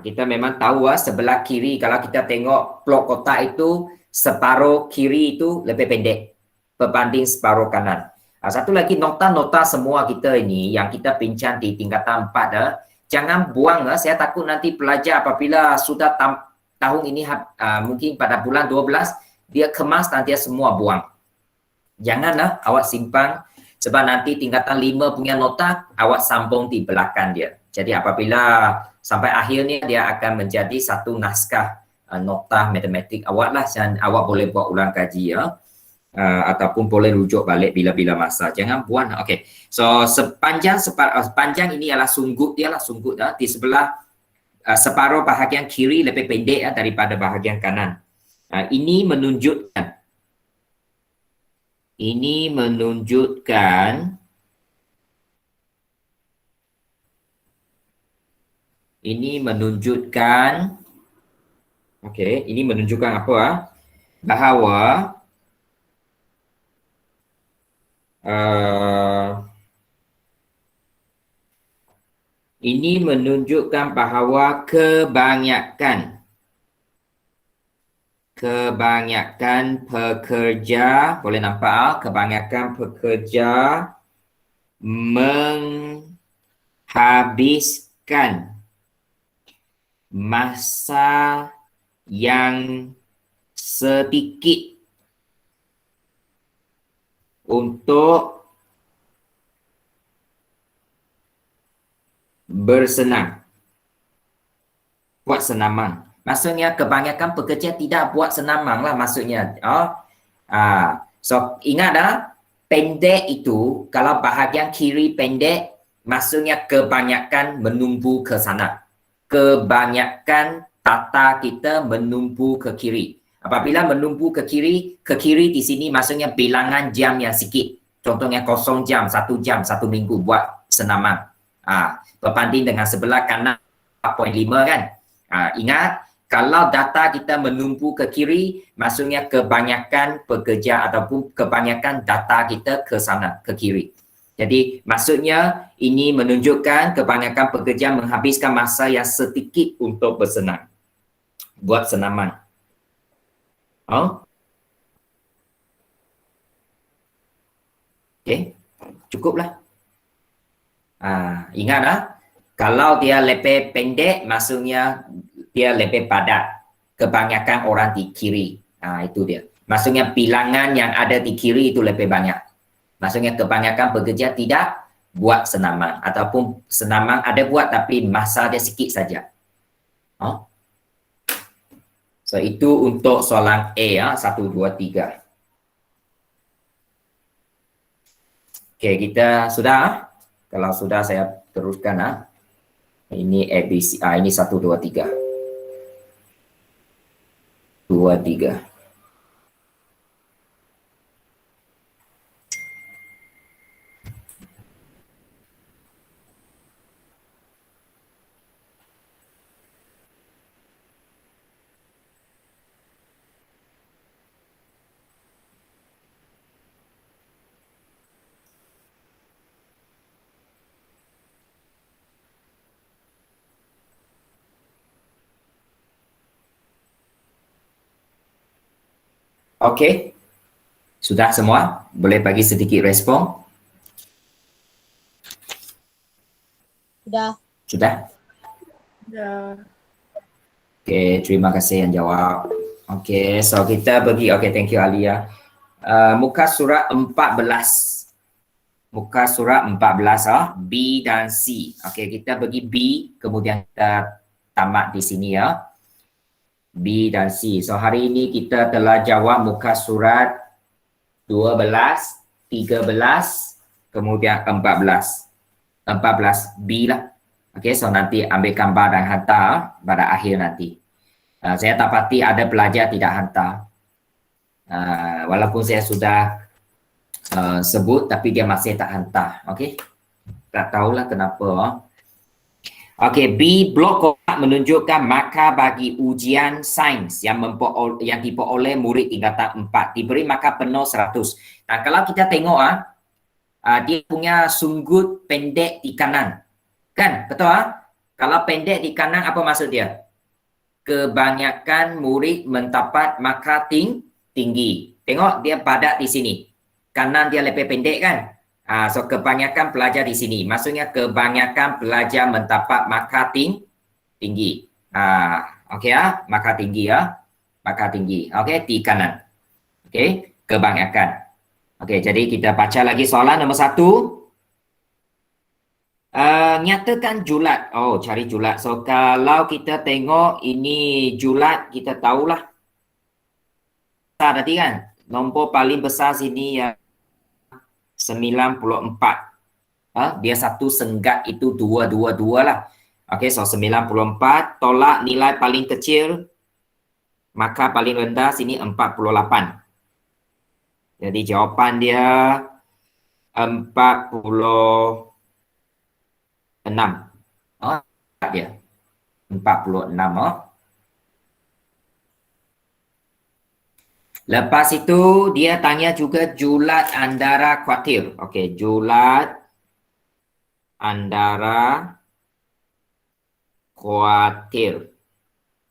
Kita memang tahu sebelah kiri kalau kita tengok blok kotak itu separuh kiri itu lebih pendek berbanding separuh kanan. Satu lagi nota-nota semua kita ini yang kita bincang di tingkatan 4 jangan buang. Saya takut nanti pelajar apabila sudah tahun ini mungkin pada bulan 12 dia kemas nanti semua buang. Janganlah awak simpan sebab nanti tingkatan 5 punya nota awak sambung di belakang dia. Jadi apabila sampai akhirnya dia akan menjadi satu naskah nota matematik awak lah dan awak boleh buat ulang kaji ya. Ataupun boleh rujuk balik bila-bila masa. Jangan buang. Okey. So panjang ini adalah sunggut dia lah, sunggut di sebelah separuh bahagian kiri lebih pendek daripada bahagian kanan. Ini menunjukkan okey, ini menunjukkan apa? Bahawa ini menunjukkan bahawa kebanyakan pekerja, boleh nampak kebanyakan pekerja menghabiskan masa yang sedikit untuk bersenam, buat senaman. Maksudnya kebanyakan pekerja tidak buat senaman lah maksudnya. So ingat pendek itu kalau bahagian kiri pendek maksudnya kebanyakan menumpu ke sana. Kebanyakan tata kita menumpu ke kiri. Apabila menumpu ke kiri di sini maksudnya bilangan jam yang sikit. Contohnya 0 jam, 1 jam, 1 minggu buat senaman. Berbanding dengan sebelah kanan 4.5 kan. Ingat, kalau data kita menumpu ke kiri, maksudnya kebanyakan pekerja ataupun kebanyakan data kita ke sana, ke kiri. Jadi maksudnya ini menunjukkan kebanyakan pekerja menghabiskan masa yang sedikit untuk bersenam. Buat senaman. Okey, cukuplah. Ingat kalau dia lebih pendek maksudnya dia lebih padat. Kebanyakan orang di kiri. Itu dia. Maksudnya bilangan yang ada di kiri itu lebih banyak. Maksudnya kebanyakan pekerja tidak buat senaman ataupun senaman ada buat tapi masa dia sikit saja. So itu untuk soalan A 1, 2, 3. Okey, kita sudah. Kalau sudah saya teruskan Ini ABC. Ini 1, 2, 3. 2, 3. Okey. Sudah semua? Boleh bagi sedikit respon? Sudah. Sudah? Sudah. Okey, terima kasih yang jawab. Okey, so kita bagi, thank you Alia. Muka surat 14. Muka surat 14 B dan C. Okey, kita bagi B, kemudian kita tamat di sini ya. B dan C. So hari ini kita telah jawab muka surat 12, 13, kemudian 14. 14B lah. Okey, so nanti ambil gambar dan hantar pada akhir nanti. Saya dapati ada pelajar tidak hantar. Walaupun saya sudah sebut tapi dia masih tak hantar. Okey. Tak tahulah kenapa. Okey, B blok menunjukkan markah bagi ujian sains yang diperoleh murid tingkatan 4. Diberi markah penuh 100. Nah, kalau kita tengok dia punya sunggut pendek di kanan. Kan? Betul Kalau pendek di kanan apa maksud dia? Kebanyakan murid mendapat markah tinggi. Tengok dia padat di sini. Kanan dia lebih pendek kan? So kebanyakan pelajar di sini. Maksudnya kebanyakan pelajar mendapat markah tinggi. Okey markah tinggi Markah tinggi. Okey, di kanan. Okey, kebanyakan. Okey, jadi kita baca lagi soalan nombor 1. Nyatakan julat. Oh, cari julat. So kalau kita tengok ini julat, kita tahulah. Besar tadi kan? Nombor paling besar sini yang 94. Dia satu senggat itu 222 lah. Okey, so 94 tolak nilai paling kecil, maka paling rendah sini 48. Jadi jawapan dia 46. Dia 46. Lepas itu dia tanya juga julat antara kuartil. Okey, julat antara kuartil.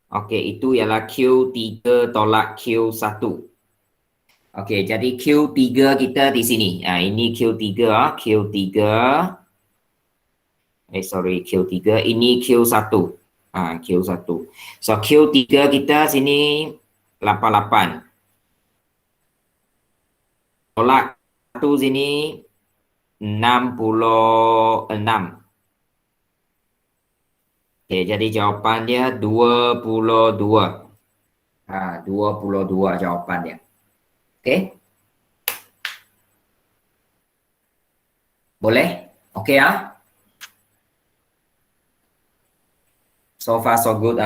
Okey, itu ialah Q3 tolak Q1. Okey, jadi Q3 kita di sini. Ini Q3, Q3. Q3. Ini Q1. Q1. So Q3 kita sini 88. Tolak 1 sini 66. Okey, jadi jawapan dia 22. 22 jawapan dia. Okey. Boleh? Okey So far so good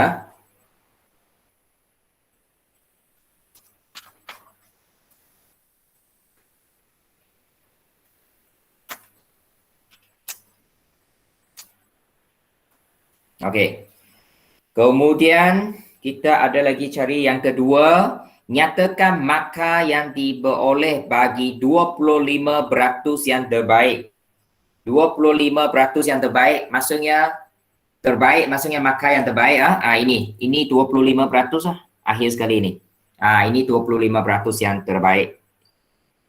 Okey. Kemudian kita ada lagi cari yang kedua, nyatakan markah yang diperoleh bagi 25% yang terbaik. 25% yang terbaik maksudnya markah yang terbaik ini 25% akhir sekali ini. Ini 25% yang terbaik.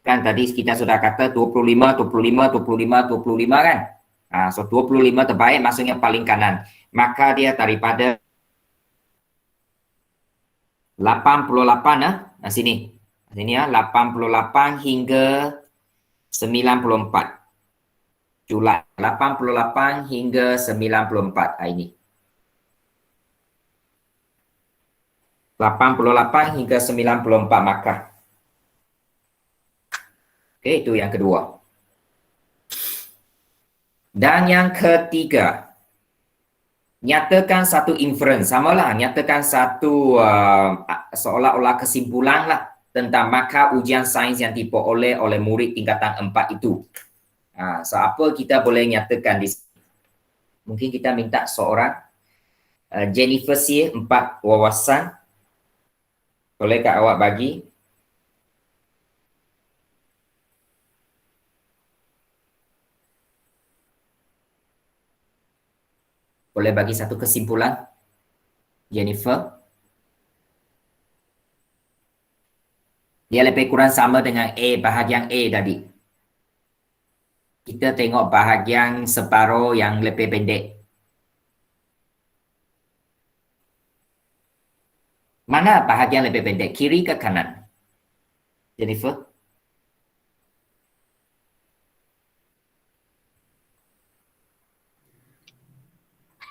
Kan tadi kita sudah kata 25 kan? So 25 terbaik maksudnya paling kanan. Maka dia daripada 88 sini 88 hingga 94. Julat 88 hingga 94 ini. 88 hingga 94 markah. Okey, itu yang kedua. Dan yang ketiga, nyatakan satu inference, samalah, nyatakan satu seolah-olah kesimpulan lah tentang markah ujian sains yang diperoleh oleh murid tingkatan 4 itu. So apa kita boleh nyatakan di sini? Mungkin kita minta seorang Jennifer C 4 wawasan. Bolehkah awak bagi? Boleh bagi satu kesimpulan, Jennifer? Dia lebih kurang sama dengan A, bahagian A tadi. Kita tengok bahagian separuh yang lebih pendek. Mana bahagian lebih pendek? Kiri ke kanan? Jennifer?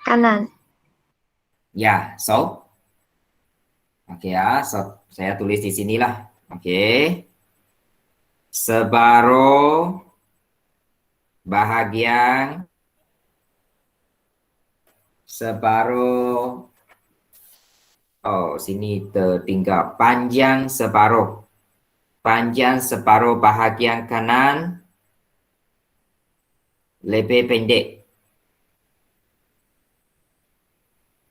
Kanan. Ya, so. Okey so saya tulis di sinilah. Okey. Separuh bahagian separuh. Oh, sini tertinggal. Panjang separuh. Panjang separuh bahagian kanan lebih pendek.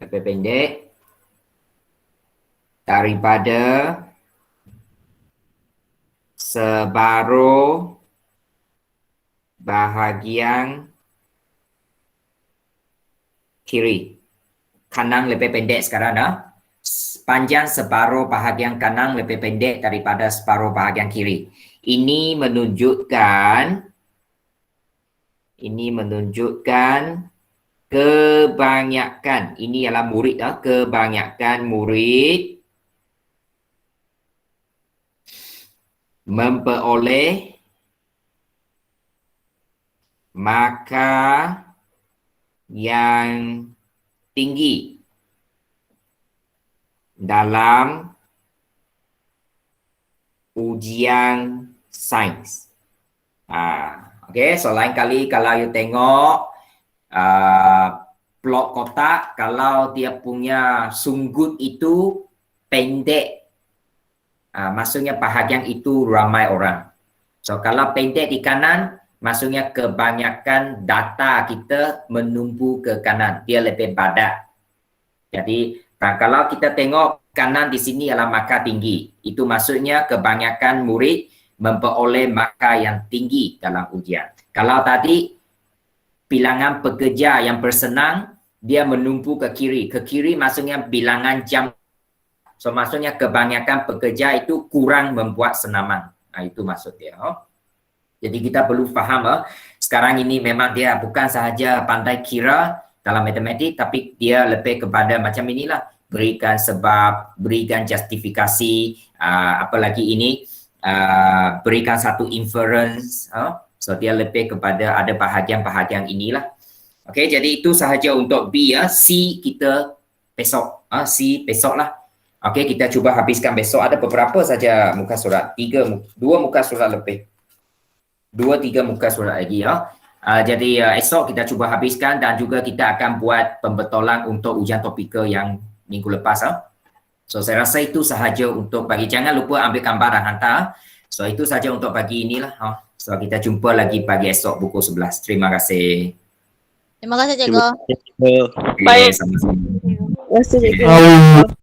Lebih pendek daripada separuh bahagian kiri. Kanan lebih pendek sekarang dah. Panjang separuh bahagian kanan lebih pendek daripada separuh bahagian kiri. Ini menunjukkan kebanyakan, ini ialah murid dah, kebanyakan murid memperoleh markah yang tinggi dalam ujian sains. Okey, so lain kali kalau you tengok plot kotak, kalau dia punya sunggut itu pendek, maksudnya bahagian itu ramai orang. So kalau pendek di kanan, maksudnya kebanyakan data kita menumpu ke kanan, dia lebih padat. Jadi kalau kita tengok kanan di sini adalah markah tinggi, itu maksudnya kebanyakan murid memperoleh markah yang tinggi dalam ujian. Kalau tadi bilangan pekerja yang bersenang, dia menumpu ke kiri. Ke kiri maksudnya bilangan jam. So maksudnya kebanyakan pekerja itu kurang membuat senaman. Itu maksud dia. Jadi kita perlu faham sekarang ini memang dia bukan sahaja pandai kira dalam matematik, tapi dia lebih kepada macam inilah, berikan sebab, berikan justifikasi, apalagi ini berikan satu inference. So dia lebih kepada ada bahagian-bahagian inilah. Okey, jadi itu sahaja untuk B ya. C kita besok. C besok lah. Okey, kita cuba habiskan besok. Ada beberapa saja muka surat. 2 muka surat lebih. 2-3 muka surat lagi ya. Jadi esok kita cuba habiskan dan juga kita akan buat pembetulan untuk ujian topikal yang minggu lepas. So saya rasa itu sahaja untuk pagi. Jangan lupa ambil gambar dan hantar. So itu sahaja untuk pagi inilah. So kita jumpa lagi pagi esok pukul 11. Terima kasih. Terima kasih, Cikgu. Cikgu. Baik. Sama-sama. Terima kasih, cikgu.